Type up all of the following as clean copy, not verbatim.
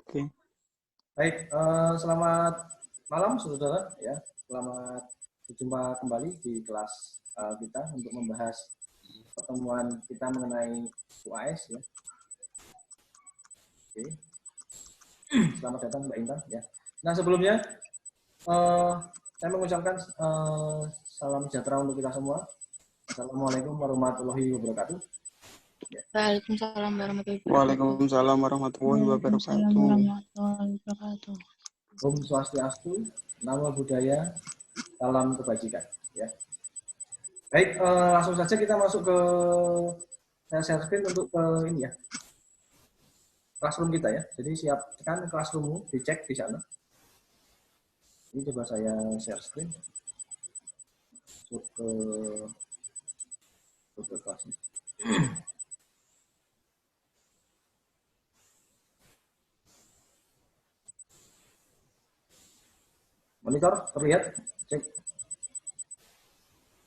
Oke. Baik, selamat malam saudara ya. Selamat berjumpa kembali di kelas kita untuk membahas pertemuan kita mengenai UAS ya. Oke. Selamat datang Mbak Intan ya. Nah, sebelumnya saya mengucapkan salam sejahtera untuk kita semua. Assalamualaikum warahmatullahi wabarakatuh. Ya. Waalaikumsalam warahmatullahi wabarakatuh. Waalaikumsalam warahmatullahi wabarakatuh. Om Swastiastu, Namo Buddhaya, salam kebajikan. Ya. Baik, langsung saja kita masuk ke share screen untuk ini ya, classroom kita ya. Jadi siapkan classroommu, dicek di sana. Ini coba saya share screen. Masuk ke kelasnya. Monitor terlihat? Cek.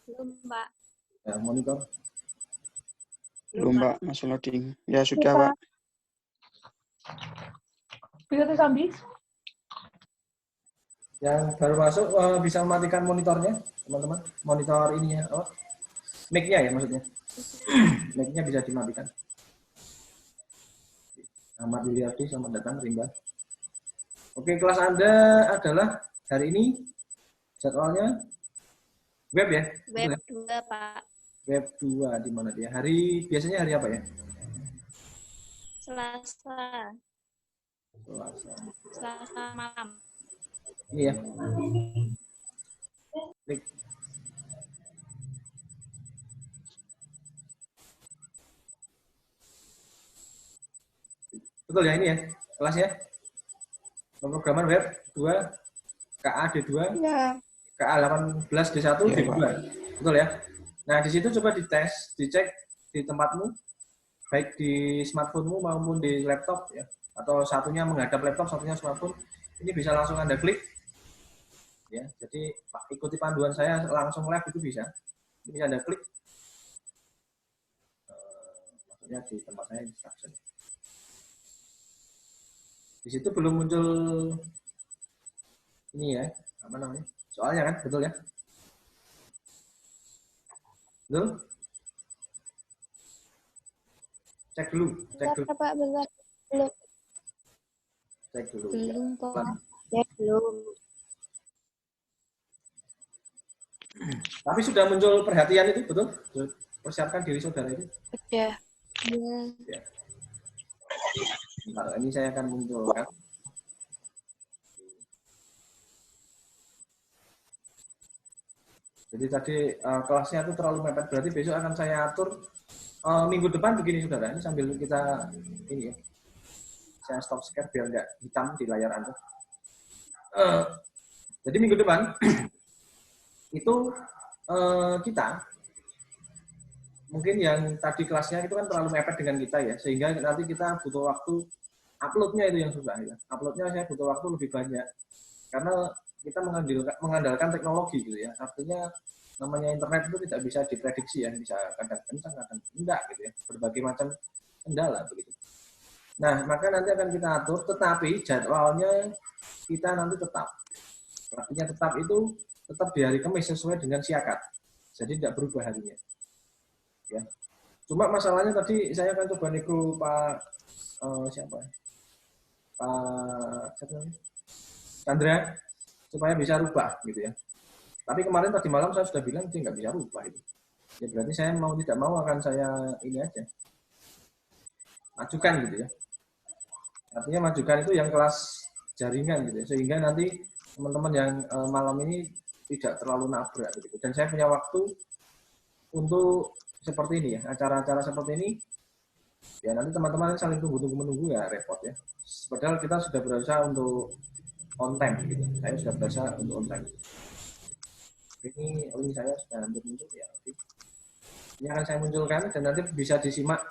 Belum, Pak. Ya, monitor. Belum, Mbak. Masih loading. Ya, sudah, Pak. Pilih habis. Yang baru masuk bisa mematikan monitornya, teman-teman. Monitor ininya, mic-nya ya maksudnya. Mic-nya bisa dimatikan. Ahmad Yuliardi, selamat datang, Rimba. Oke, kelas Anda adalah hari ini jadwalnya web ya? Web 2, Pak. Web 2 di mana dia? Biasanya hari apa ya? Selasa malam. Ini ya. Klik. Betul ya ini ya kelasnya? Pemrograman web 2 KAD2 Ya. KA18D1 Ya, D2. Betul ya? Nah, di situ coba dites, dicek di tempatmu baik di smartphone-mu maupun di laptop ya. Atau satunya menghadap laptop, satunya smartphone. Ini bisa langsung Anda klik. Ya, jadi ikuti panduan saya langsung live itu bisa. Ini bisa Anda klik. Maksudnya di tempat saya instruction. Di situ belum muncul ini ya, apa namanya? Soalnya kan, betul ya? Betul? Cek dulu. Pak, bentar. Belum. Cek dulu. Belum, Ya. Pak. Ya, belum. Tapi sudah muncul perhatian itu, betul? Persiapkan diri saudara itu. Udah. Ya. Bentar, ini saya akan munculkan. Jadi tadi kelasnya itu terlalu mepet, berarti besok akan saya atur minggu depan begini saudara. Ini sambil kita ini ya, saya stop share biar nggak hitam di layar Anda. Jadi minggu depan itu kita mungkin yang tadi kelasnya itu kan terlalu mepet dengan kita ya, sehingga nanti kita butuh waktu uploadnya itu yang susah ya. Uploadnya saya butuh waktu lebih banyak karena kita mengandalkan teknologi gitu ya. Artinya namanya internet itu tidak bisa diprediksi ya, bisa kadang kencang, kadang enggak gitu ya. Berbagai macam kendala begitu. Nah, maka nanti akan kita atur, tetapi jadwalnya kita nanti tetap. Artinya tetap itu tetap di hari Kamis sesuai dengan siakat. Jadi tidak berubah harinya. Ya. Cuma masalahnya tadi saya akan coba nego Pak siapa? Pak Chandra supaya bisa rubah gitu ya. Tapi kemarin tadi malam saya sudah bilang dia nggak bisa rubah itu. Ya berarti saya mau tidak mau akan saya ini aja majukan gitu ya. Artinya majukan itu yang kelas jaringan gitu ya. Sehingga nanti teman-teman yang malam ini tidak terlalu nabrak gitu. Dan saya punya waktu untuk seperti ini ya, acara-acara seperti ini. Ya nanti teman-teman saling tunggu-tunggu menunggu ya repot ya. Padahal kita sudah berusaha untuk on time gitu. Saya sudah berusaha untuk on time. Ini link saya sudah hampir muncul ya. Ini akan saya munculkan dan nanti bisa disimak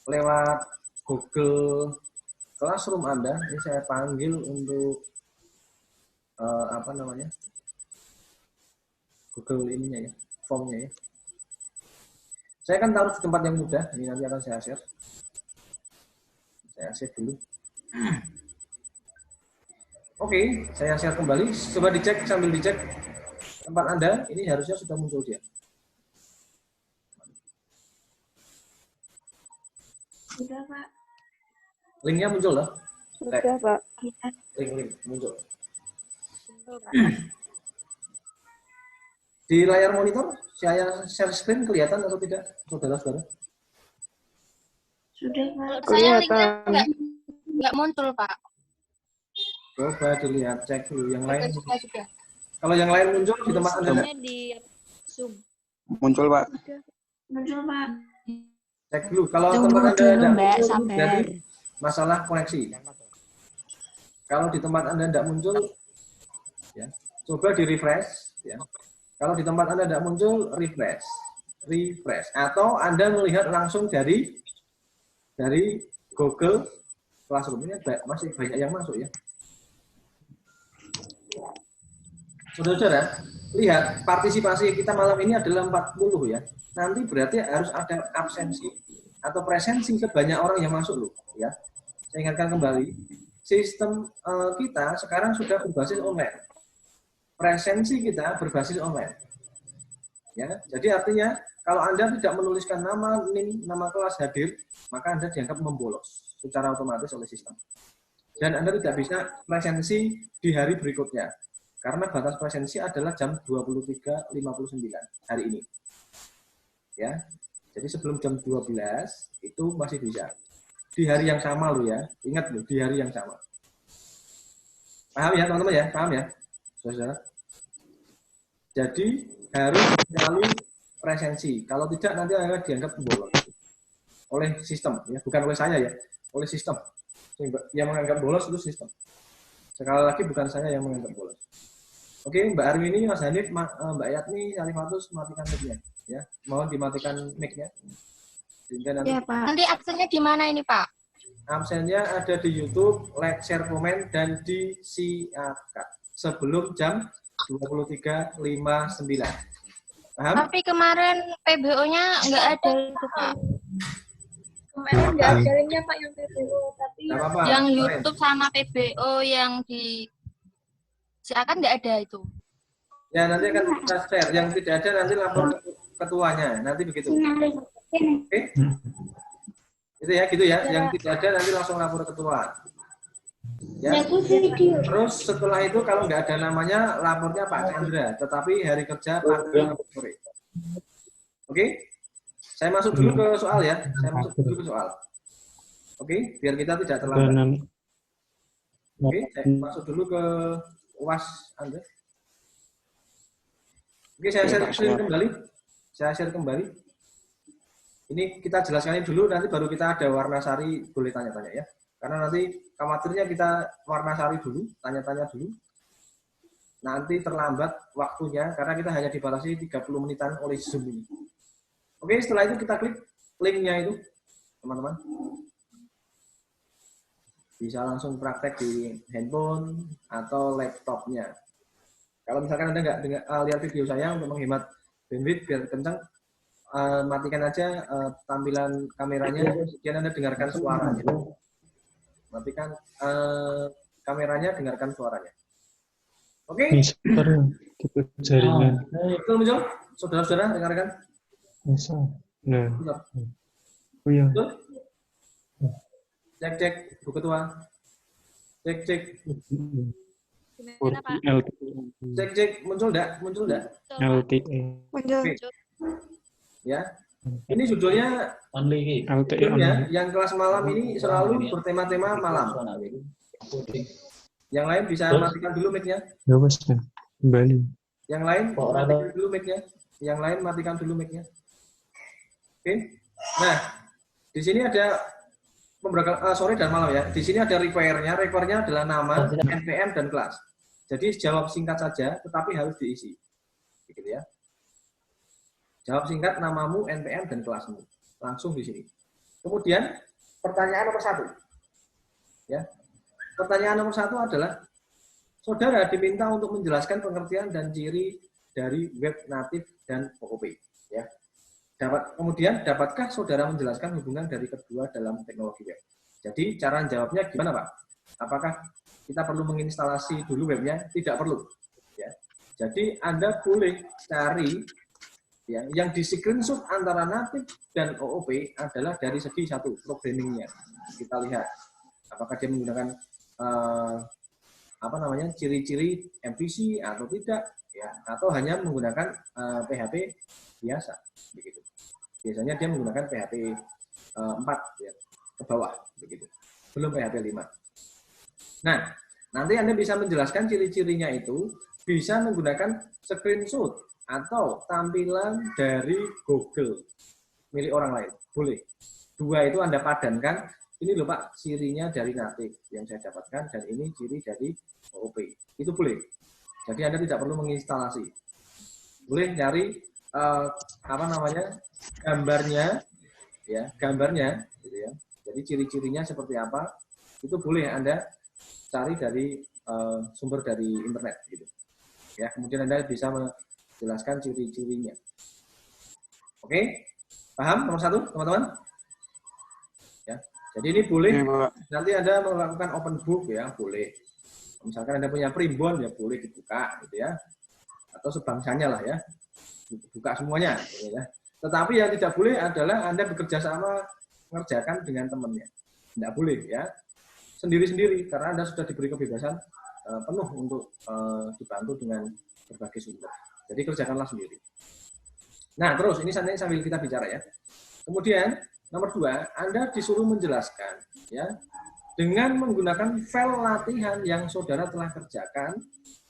lewat Google Classroom Anda. Ini saya panggil untuk apa namanya? Google ininya ya, formnya ya. Saya akan taruh di tempat yang mudah. Ini nanti akan saya share. Saya save dulu. Oke, saya share kembali. Coba dicek, sambil dicek tempat Anda, ini harusnya sudah muncul dia. Sudah, Pak. Linknya muncul loh. Sudah, Pak. Link muncul. Betul, Pak. Di layar monitor, saya share screen kelihatan atau tidak, saudara-saudara? Sudah, Pak. Saya linknya nggak muncul, Pak. Coba dilihat, cek dulu yang lain. Sudah. Kalau yang lain muncul di tempat Anda, Soalnya di Zoom. Muncul, Pak. Muncul, Pak. cek dulu. Kalau Tunggu tempat Anda dulu, tidak Mbak, muncul, sabar. berarti masalah koneksi. Kalau di tempat Anda tidak muncul, ya, coba di refresh. Ya. Kalau di tempat Anda tidak muncul, refresh. Atau Anda melihat langsung dari Google Classroom. Ini masih banyak yang masuk ya. Saudara-saudara, lihat partisipasi kita malam ini adalah 40 ya. Nanti berarti harus ada absensi atau presensi sebanyak orang yang masuk loh ya. Saya ingatkan kembali, sistem kita sekarang sudah berbasis online. Presensi kita berbasis online. Ya, jadi artinya kalau Anda tidak menuliskan nama NIM, nama kelas hadir, maka Anda dianggap membolos secara otomatis oleh sistem. Dan Anda tidak bisa presensi di hari berikutnya. Karena batas presensi adalah jam 23.59 hari ini. Ya. Jadi sebelum jam 12 itu masih bisa. Di hari yang sama loh ya. Ingat loh, di hari yang sama. Paham ya teman-teman ya? Paham ya? Saudara. Jadi harus melalui presensi. Kalau tidak nanti akan dianggap bolos oleh sistem ya, bukan oleh saya ya, oleh sistem. Yang menganggap bolos itu sistem. Sekali lagi bukan saya yang menganggap bolos. Oke, Mbak Arwini, Mas Hanif, Mbak Yatni, Alifatus, matikan mic-nya. Ya, mohon dimatikan mic-nya. Sehingga nanti, Ya, Pak. Nanti absennya di mana ini, Pak? absennya ada di YouTube, like, share, komen, dan disiarkan sebelum jam 23.59. Paham? Tapi kemarin PBO-nya nggak ada itu, Pak. Kemarin nggak ada linknya, Pak, yang PBO. Tapi Nggak apa-apa. Yang keren. YouTube sama PBO yang di siakan nggak ada itu. Ya, nanti akan kita share. Yang tidak ada nanti lapor ke ketuanya. Nanti begitu. Oke? Itu ya, gitu ya. Yang tidak ada nanti langsung lapor ke ketua. Ya. Terus setelah itu kalau nggak ada namanya, lapornya Pak Chandra. Tetapi hari kerja Pak sore. Oke? Saya masuk dulu ke soal ya. Saya masuk dulu ke soal. Oke? Biar kita tidak terlambat. Oke? Saya masuk dulu ke UAS Anda. Oke, saya share kembali. Saya share kembali. Ini kita jelaskan dulu, nanti baru kita ada warna sari, boleh tanya-tanya ya. Karena nanti khawatirnya kita warna sari dulu, tanya-tanya dulu. Nanti terlambat waktunya, karena kita hanya dibatasi 30 menitan oleh Zoom ini. Oke, setelah itu kita klik linknya itu, teman-teman. Bisa langsung praktek di handphone atau laptopnya. Kalau misalkan Anda nggak lihat video saya untuk menghemat bandwidth biar kencang, matikan aja tampilan kameranya, kemudian Anda dengarkan suaranya. Matikan kameranya, dengarkan suaranya. Oke? Kita jaringan. Betul, muncul? Saudara-saudara, dengarkan. Bisa. Nah. Betul? Oh iya. Betul? Cek, Bu Ketua. Cek. gimana, Pak? Cek, muncul enggak? Muncul enggak? LTE. Muncul. Oke. Ya. Ini judulnya LTE. yang kelas malam ini selalu bertema-tema malam. Yang lain bisa matikan dulu mic-nya. Ya wes ya. Kembali. Yang lain matikan dulu mic-nya. Yang lain matikan dulu mic-nya. Oke. Nah, di sini ada sore dan malam ya. Di sini ada require-nya. Require-nya adalah nama, NPM, dan kelas. Jadi jawab singkat saja, tetapi harus diisi. Begitu ya. Jawab singkat namamu, NPM, dan kelasmu. Langsung di sini. Kemudian pertanyaan nomor 1. Ya. Pertanyaan nomor 1 adalah, saudara diminta untuk menjelaskan pengertian dan ciri dari web natif dan POP. Ya. Kemudian, dapatkah saudara menjelaskan hubungan dari kedua dalam teknologi web? Jadi cara jawabnya gimana Pak? Apakah kita perlu menginstalasi dulu webnya? Tidak perlu. Ya. Jadi Anda boleh cari ya, yang di screenshot antara native dan OOP adalah dari segi satu programmingnya. Kita lihat apakah dia menggunakan ciri-ciri MVC atau tidak, ya, atau hanya menggunakan PHP biasa, begitu. Biasanya dia menggunakan PHP 4 ya, ke bawah, begitu. Belum PHP 5. Nah, nanti Anda bisa menjelaskan ciri-cirinya itu bisa menggunakan screenshot atau tampilan dari Google milik orang lain. Boleh. Dua itu Anda padankan, ini loh Pak, cirinya dari native yang saya dapatkan, dan ini ciri dari OOP. Itu boleh. Jadi Anda tidak perlu menginstalasi. Boleh nyari gambarnya, ya, gambarnya, gitu ya. Jadi ciri-cirinya seperti apa, itu boleh Anda cari dari sumber dari internet, gitu. Ya, kemudian Anda bisa menjelaskan ciri-cirinya. Oke, paham nomor 1, teman-teman? Ya, jadi ini boleh. Nanti Anda melakukan open book, ya, boleh. Misalkan Anda punya primbon, ya boleh dibuka, gitu ya. Atau sebangsanya lah, ya, buka semuanya, gitu ya. Tetapi yang tidak boleh adalah Anda bekerja sama mengerjakan dengan temannya. Tidak boleh, ya. Sendiri-sendiri, karena Anda sudah diberi kebebasan penuh untuk dibantu dengan berbagai sumber. Jadi kerjakanlah sendiri. Nah, terus ini sambil kita bicara, ya. Kemudian nomor 2, Anda disuruh menjelaskan, ya, dengan menggunakan file latihan yang saudara telah kerjakan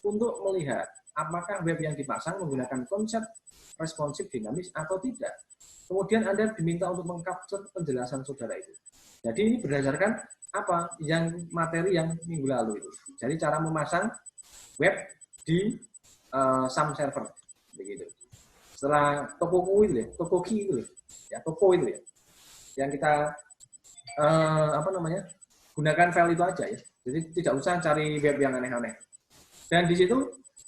untuk melihat apakah web yang dipasang menggunakan konsep responsif dinamis atau tidak. Kemudian Anda diminta untuk mengcapture penjelasan saudara itu. Jadi ini berdasarkan apa yang materi yang minggu lalu itu. Jadi cara memasang web di SAM server, begitu. Setelah Tokoki itu ya, Toko itu ya, yang kita gunakan file itu aja ya. Jadi tidak usah cari web yang aneh-aneh. Dan di situ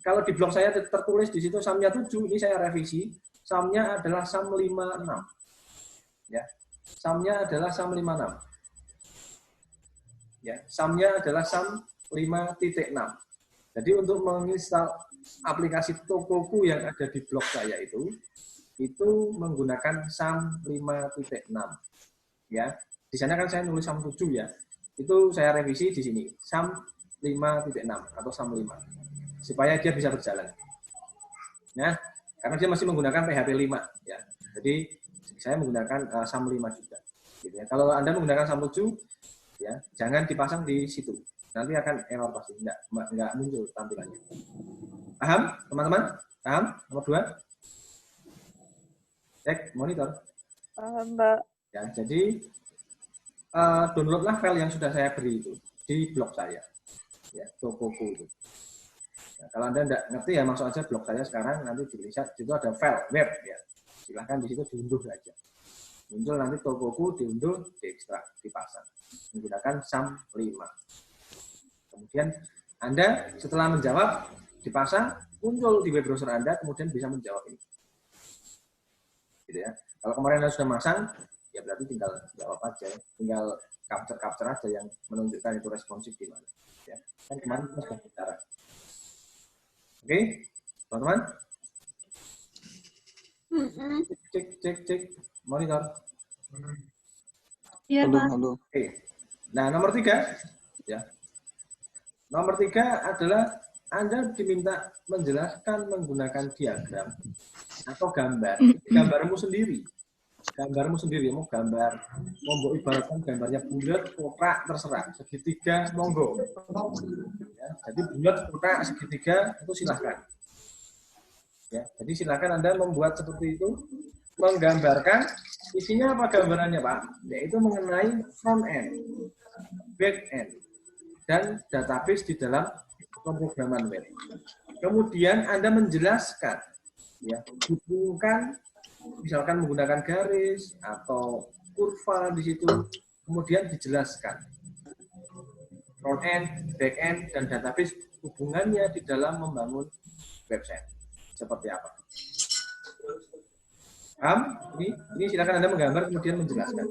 kalau di blog saya tertulis di situ SAM-nya 7, ini saya revisi, SAM-nya adalah SAM 56. Ya. SAM-nya adalah SAM 56. Ya, SAM-nya adalah SAM 5.6. Jadi untuk menginstal aplikasi Tokoku yang ada di blog saya itu menggunakan SAM 5.6. Ya, di sana kan saya nulis SAM 7 ya. Itu saya revisi di sini, SAM 5.6 atau SAM 5. Supaya dia bisa berjalan. Ya, karena dia masih menggunakan PHP 5 ya. Jadi saya menggunakan SAM 5 juga. Gitu ya. Kalau Anda menggunakan SAM 7 ya, jangan dipasang di situ. Nanti akan error pasti, enggak muncul tampilannya. Paham, teman-teman? Paham? Nomor 2. Cek monitor. Paham, Mbak. Ya, jadi downloadlah file yang sudah saya beri itu di blog saya. Ya, Tokoku itu. Ya, kalau Anda enggak ngerti ya masuk aja blog saya sekarang, nanti dilihat situ ada file web ya. Silahkan di situ diunduh saja. Muncul nanti Tokoku, diunduh, diekstrak, dipasang menggunakan SAM 5. Kemudian Anda setelah menjawab dipasang, muncul di web browser Anda, kemudian bisa menjawab ini. Gitu ya. Kalau kemarin Anda sudah masang, ya berarti tinggal jawab aja, tinggal capture aja yang menunjukkan itu responsif di mana. Ya. Kan kemarin kita sudah bicara. Oke, teman-teman. Cek monitor. Iya, Pak. Halo. Oke. Nah, nomor 3 ya. Nomor 3 adalah Anda diminta menjelaskan menggunakan diagram atau gambar. Gambarmu sendiri. Gambarmu sendiri, mau gambar, mau ibaratkan gambarnya bulat, kotak, terserah. Segitiga, monggo. Ya, jadi bulat, kotak, segitiga, itu silahkan. Ya, jadi silahkan Anda membuat seperti itu, menggambarkan isinya apa gambarannya Pak? Yaitu mengenai front end, back end, dan database di dalam pemrograman web. Kemudian Anda menjelaskan, ya, hubungkan, misalkan menggunakan garis atau kurva di situ, kemudian dijelaskan front end, back end, dan database hubungannya di dalam membangun website seperti apa. Paham? Ini silakan Anda menggambar kemudian menjelaskan.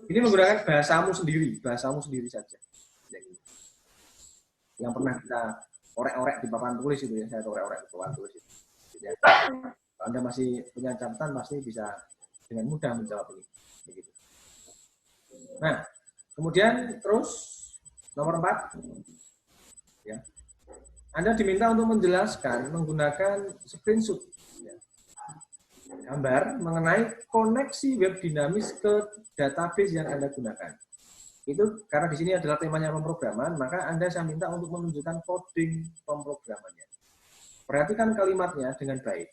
Ini menggunakan bahasamu sendiri saja. Yang pernah kita orek-orek di papan tulis itu ya, saya orek-orek di papan tulis itu. Ya. Kalau Anda masih punya catatan pasti bisa dengan mudah menjawab ini. Begitu. Nah, kemudian terus nomor 4, ya. Anda diminta untuk menjelaskan menggunakan screenshot, ya, gambar mengenai koneksi web dinamis ke database yang Anda gunakan. Itu karena di sini adalah temanya pemrograman, maka Anda saya minta untuk menunjukkan coding pemrogramannya. Perhatikan kalimatnya dengan baik.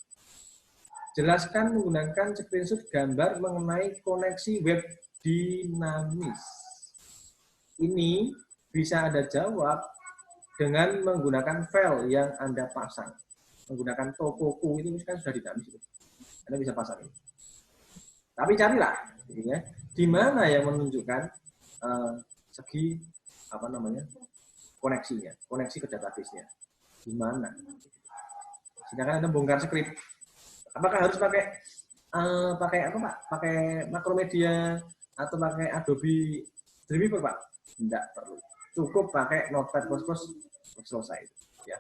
Jelaskan menggunakan screenshot gambar mengenai koneksi web dinamis. Ini bisa Anda jawab dengan menggunakan file yang Anda pasang. Menggunakan Tokoku itu kan sudah dinamis. Anda bisa pasang ini. Tapi carilah, ya, di mana yang menunjukkan segi apa namanya koneksinya, koneksi ke database-nya. Di mana? Sedangkan Anda bongkar script. Apakah harus pakai apa Pak? Pakai Macromedia atau pakai Adobe Dreamweaver Pak? Tidak perlu. Cukup pakai Notepad++ selesai. Ya.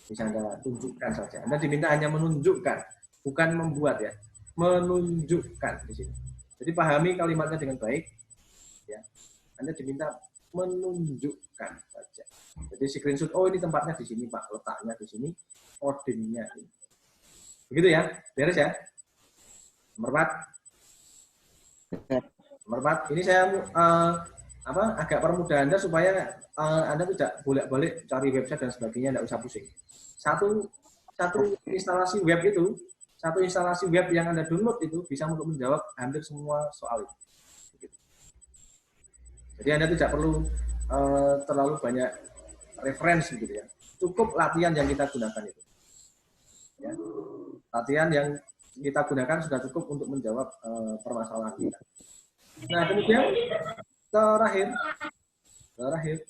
Bisa Anda tunjukkan saja. Anda diminta hanya menunjukkan, bukan membuat ya. Menunjukkan di sini. Jadi pahami kalimatnya dengan baik. Ya. Anda diminta menunjukkan saja. Jadi screenshot, oh ini tempatnya di sini Pak, letaknya di sini, codingnya ini. Begitu ya, beres ya. Nomor 4. Nomor 4, ini saya agak permudah Anda supaya Anda tidak bolak-balik cari website dan sebagainya, tidak usah pusing. Satu instalasi web itu, satu instalasi web yang Anda download itu bisa untuk menjawab hampir semua soal itu. Begitu. Jadi Anda tidak perlu terlalu banyak referensi gitu ya. Cukup latihan yang kita gunakan itu. Ya. Latihan yang kita gunakan sudah cukup untuk menjawab permasalahan kita. Nah, kemudian terakhir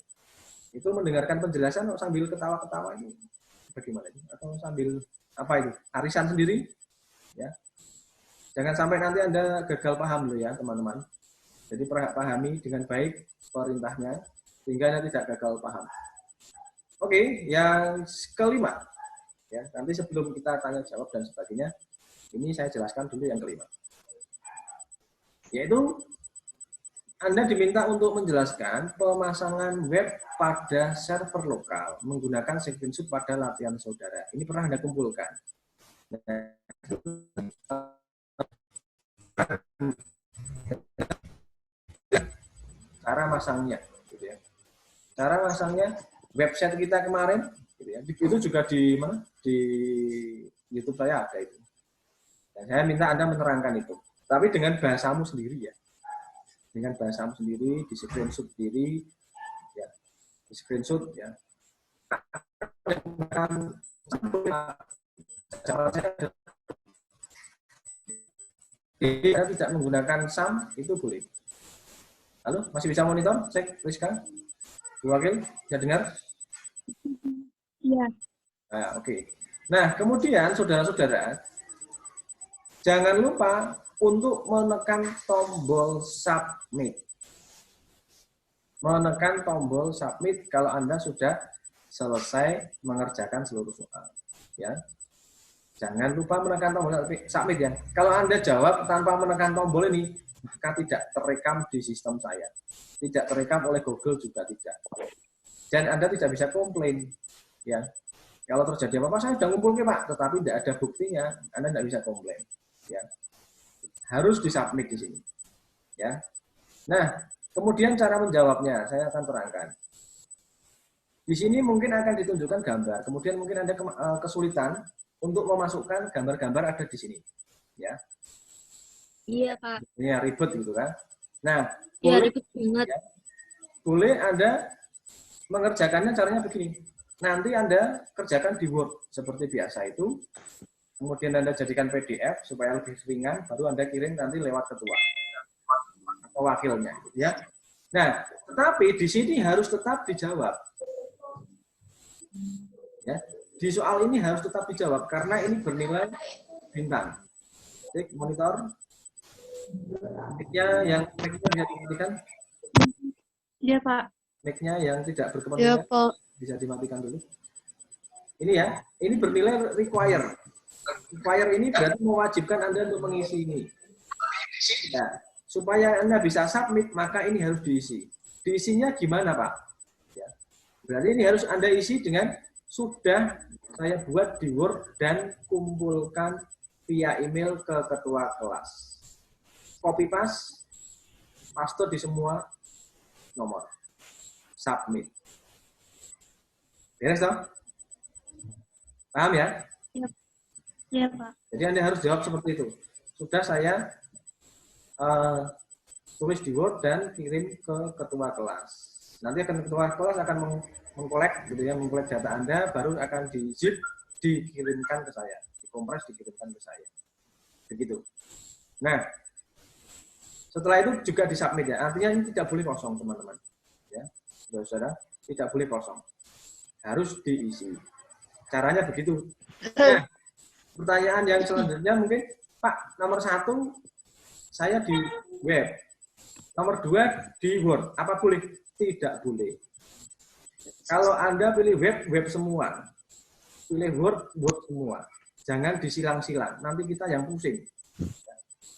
itu mendengarkan penjelasan sambil ketawa-ketawa ini bagaimana ini? Atau sambil apa itu? Arisan sendiri, ya. Jangan sampai nanti Anda gagal paham loh ya, teman-teman. Jadi pahami dengan baik perintahnya sehingga Anda tidak gagal paham. Oke, yang kelima. Ya, nanti sebelum kita tanya jawab dan sebagainya, ini saya jelaskan dulu yang kelima. Yaitu Anda diminta untuk menjelaskan pemasangan web pada server lokal menggunakan screenshot pada latihan saudara. Ini pernah Anda kumpulkan. Cara masangnya, gitu ya. Cara masangnya website kita kemarin, gitu ya. Itu juga di mana? Di YouTube saya ada itu. Dan saya minta Anda menerangkan itu. Tapi dengan bahasamu sendiri ya. Dengan bahasamu sendiri, di screenshot sendiri, ya. Di screenshot ya. Jadi Anda tidak menggunakan SAM, itu boleh. Halo, masih bisa monitor? Cek, Rizka. Bu Wakil, bisa dengar? Iya. Nah, oke. Nah, kemudian saudara-saudara, jangan lupa untuk menekan tombol submit. Menekan tombol submit kalau Anda sudah selesai mengerjakan seluruh soal. Ya. Jangan lupa menekan tombol submit ya. Kalau Anda jawab tanpa menekan tombol ini, maka tidak terekam di sistem saya. Tidak terekam oleh Google juga tidak. Dan Anda tidak bisa komplain. Ya. Kalau terjadi apa-apa, saya sudah ngumpulnya Pak, tetapi tidak ada buktinya, Anda tidak bisa komplain. Ya. Harus disubmit di sini. Ya. Nah, kemudian cara menjawabnya, saya akan terangkan. Di sini mungkin akan ditunjukkan gambar, kemudian mungkin Anda kesulitan untuk memasukkan gambar-gambar ada di sini. Ya. Iya, Pak. Ini ribet gitu kan. Nah, Iya, ribet banget. Ya, boleh Anda mengerjakannya caranya begini. Nanti Anda kerjakan di Word seperti biasa itu, kemudian Anda jadikan PDF supaya lebih ringan, baru Anda kirim nanti lewat ketua atau wakilnya, ya. Nah, tetapi di sini harus tetap dijawab. Ya, di soal ini harus tetap dijawab karena ini bernilai bintang. Cek monitor. Mic-nya bisa dimatikan. Iya, Pak. Mic-nya yang tidak Iya, berkepentingan Pak. bisa dimatikan dulu. Ini ya, ini bernilai require. Require ini berarti mewajibkan Anda untuk mengisi ini. Ya, supaya Anda bisa submit, maka ini harus diisi. Diisinya gimana, Pak? Ya. Berarti ini harus Anda isi dengan sudah saya buat di Word dan kumpulkan via email ke ketua kelas. Copy paste, paste di semua nomor. Submit. Beres toh? Paham ya? Iya, Pak. Jadi Anda harus jawab seperti itu. Sudah saya tulis di Word dan kirim ke ketua kelas. Nanti ketua kelas akan mengkolek gitu ya, mengkolek data Anda, baru akan di zip dikirimkan ke saya, dikompres dikirimkan ke saya. Begitu. Nah, setelah itu juga disubmit ya. Artinya ini tidak boleh kosong, teman-teman. Ya, saudara-saudara, tidak boleh kosong. Harus diisi. Caranya begitu. Nah, pertanyaan yang selanjutnya mungkin, Pak, nomor 1 saya di web, nomor 2 di Word. Apa boleh? Tidak boleh. Kalau Anda pilih web, web semua. Pilih Word, Word semua. Jangan disilang-silang. Nanti kita yang pusing.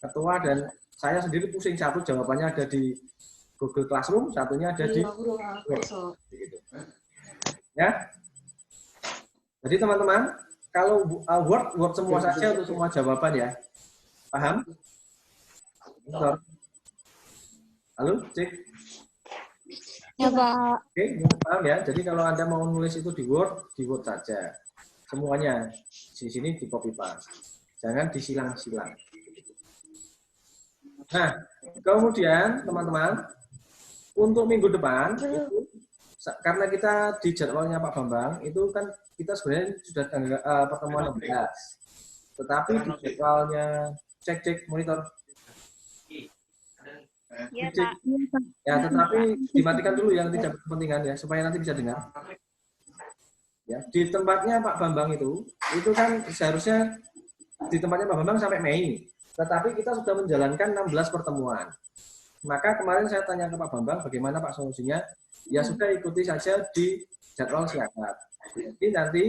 Ketua dan saya sendiri pusing. Satu jawabannya ada di Google Classroom, satunya ada di web. Begitu. Ya. Jadi teman-teman, kalau Word semua saja untuk semua jawaban ya. Paham? Bentar. Halo, cek. Ya, Pak. Oke, paham ya. Jadi kalau Anda mau nulis itu di Word saja. Semuanya di sini di copy paste. Jangan disilang-silang. Nah, kemudian teman-teman, untuk minggu depan itu, karena kita di jadwalnya Pak Bambang itu kan kita sebenarnya sudah pertemuan 16. Tetapi di jadwalnya cek monitor. Iya, Pak. Ya, tetapi dimatikan dulu yang tidak berkepentingan ya, supaya nanti bisa dengar. Ya, di tempatnya Pak Bambang itu kan seharusnya di tempatnya Pak Bambang sampai Mei. Tetapi kita sudah menjalankan 16 pertemuan. Maka kemarin saya tanya ke Pak Bambang, bagaimana Pak solusinya? Ya sudah ikuti saja di jadwal siakat. Jadi nanti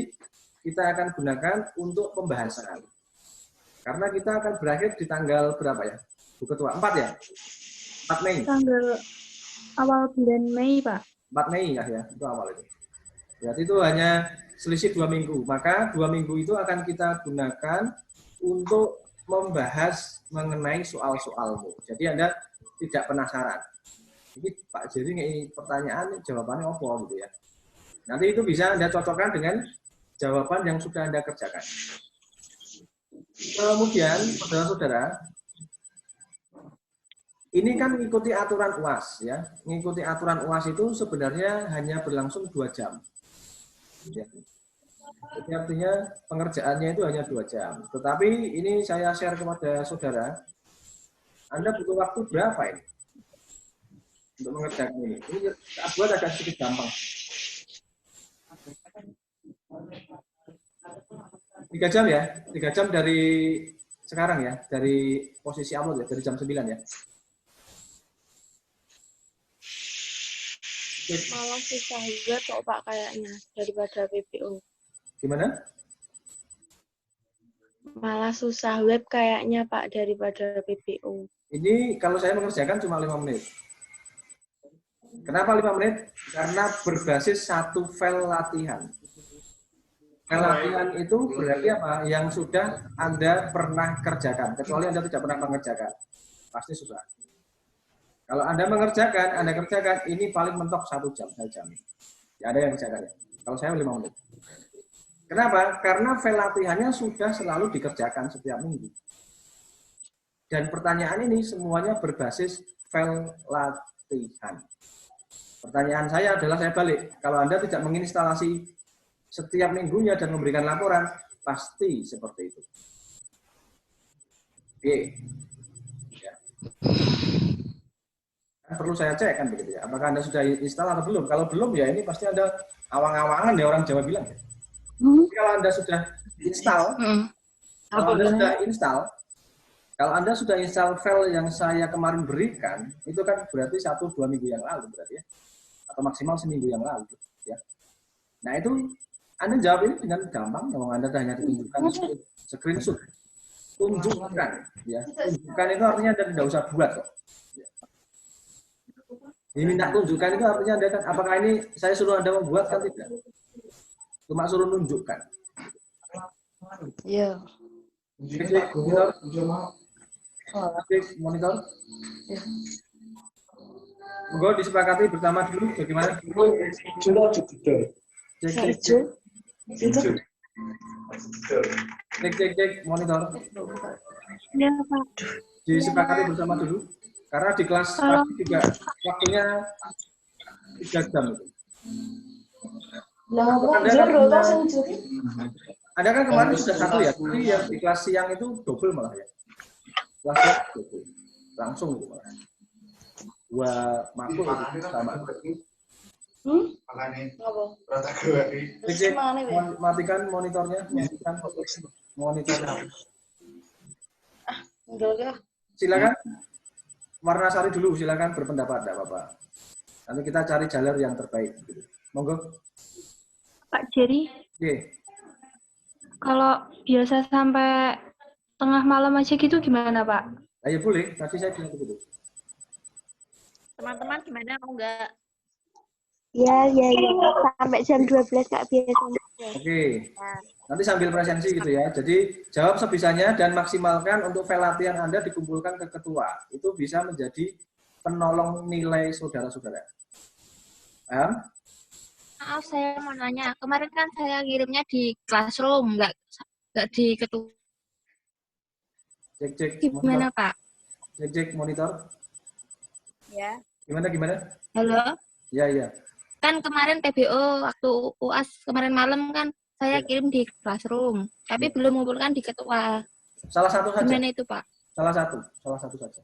kita akan gunakan untuk pembahasan. Karena kita akan berakhir di tanggal berapa ya? Bu Ketua, 4 ya? 4 Mei. Tanggal awal bulan Mei, Pak. 4 Mei ya, itu awal itu. Berarti itu hanya selisih 2 minggu. Maka 2 minggu itu akan kita gunakan untuk membahas mengenai soal-soalmu. Jadi Anda tidak penasaran. Ini Pak Jerry ngei pertanyaan, jawabannya apa gitu ya. Nanti itu bisa Anda cocokkan dengan jawaban yang sudah Anda kerjakan. Kemudian, saudara-saudara, ini kan mengikuti aturan UAS ya. Mengikuti aturan UAS itu sebenarnya hanya berlangsung 2 jam. Ya. Jadi artinya pengerjaannya itu hanya 2 jam. Tetapi ini saya share kepada saudara, Anda butuh waktu berapa ini untuk mengerjakan ini? Ini buat agak sedikit gampang. 3 jam ya, 3 jam dari sekarang ya, dari posisi upload ya, dari jam 9 ya. Malah susah juga kok, Pak, kayaknya daripada PPO. Gimana? Malah susah web kayaknya, Pak, daripada PPO. Ini kalau saya mengerjakan cuma 5 menit. Kenapa 5 menit? Karena berbasis satu file latihan. File latihan itu berarti apa? Yang sudah Anda pernah kerjakan. Kecuali Anda tidak pernah mengerjakan. Pasti susah. Kalau Anda mengerjakan, Anda kerjakan, ini paling mentok 1 jam, 2 jam. Ya, ada yang kerjakan ya. Kalau saya 5 menit. Kenapa? Karena file latihannya sudah selalu dikerjakan setiap minggu. Dan pertanyaan ini semuanya berbasis file latihan. Pertanyaan saya adalah, saya balik. Kalau Anda tidak menginstalasi setiap minggunya dan memberikan laporan, pasti seperti itu. Oke. Ya. Perlu saya cek kan begitu ya. Apakah Anda sudah install atau belum? Kalau belum ya ini pasti Anda awang-awangan ya, orang Jawa bilang. Kalau Anda sudah install, Kalau Anda sudah install file yang saya kemarin berikan, itu kan berarti 1-2 minggu yang lalu berarti ya. Atau maksimal seminggu yang lalu ya. Nah, itu Anda jawab ini dengan gampang, kalau Anda hanya ditunjukkan screenshot. Tunjukkan ya. Tunjukkan itu artinya Anda tidak usah buat kok. Ya. Diminta tunjukkan itu artinya Anda kan apakah ini saya suruh Anda membuat kan tidak. Cuma suruh nunjukkan. Iya. Monitor. Monggo disepakati bersama dulu bagaimana? Cek monitor. Ya, Pak. Disepakati bersama dulu. Karena di kelas pagi juga waktunya 3 jam itu. Anda kan kemarin sudah 1 ya, jadi yang di kelas siang itu double malah ya. Kelas siang double. Langsung itu malah. 2 makul itu sama. Cek, matikan monitornya, matikan monitornya. Silakan. Warna Sari dulu, silakan berpendapat, tidak apa-apa. Nanti kita cari jalur yang terbaik. Monggo. Pak Jerry, Oke. kalau biasa sampai tengah malam aja gitu gimana, Pak? Ya boleh, tadi saya bilang begitu. Teman-teman gimana, mau nggak? Ya. Sampai jam 12 Kak biasanya. Oke. Nanti sambil presensi gitu ya. Jadi jawab sebisanya dan maksimalkan untuk file latihan Anda dikumpulkan ke ketua. Itu bisa menjadi penolong nilai saudara-saudara. Paham? Maaf, saya mau nanya. Kemarin kan saya kirimnya di classroom, nggak di ketua. Cek Gimana, monitor. Pak? Cek monitor. Ya. Gimana? Halo? Ya. Kan kemarin TBO waktu UAS kemarin malam kan saya kirim di classroom, tapi belum mengumpulkan di ketua. Salah satu saja. Gimana itu, Pak? Salah satu saja.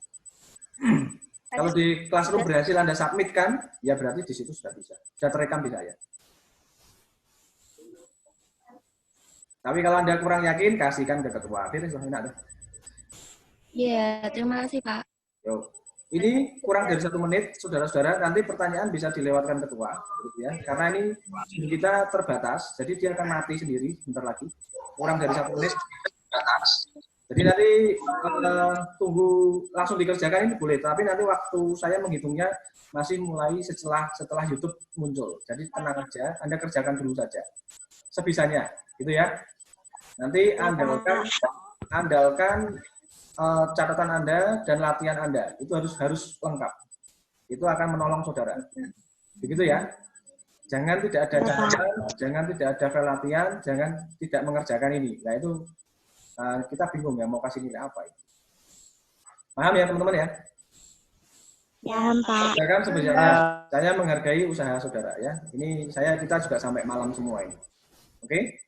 Kalau di classroom berhasil Anda submit kan, ya berarti di situ sudah bisa. Sudah terekam di saya. Tapi kalau Anda kurang yakin, kasihkan ke ketua. Beres lah, enak deh. Iya, terima kasih, Pak. Yo. Ini kurang dari 1 menit, saudara-saudara. Nanti pertanyaan bisa dilewatkan ketua, gitu ya. Karena ini kita terbatas, jadi dia akan mati sendiri bentar lagi. Kurang dari 1 menit. Jadi nanti tunggu langsung dikerjakan ini boleh, tapi nanti waktu saya menghitungnya masih mulai setelah YouTube muncul. Jadi tenang aja, Anda kerjakan dulu saja. Sebisanya, gitu ya. Nanti andalkan catatan Anda dan latihan Anda itu harus lengkap. Itu akan menolong saudara. Begitu ya. Jangan tidak ada catatan, jangan tidak ada file latihan, jangan tidak mengerjakan ini. Nah itu kita bingung ya mau kasih nilai apa. Paham ya teman-teman ya? Paham, Pak. Ya kan sebenarnya saya menghargai usaha saudara ya. Ini kita juga sampai malam semua ini. Oke?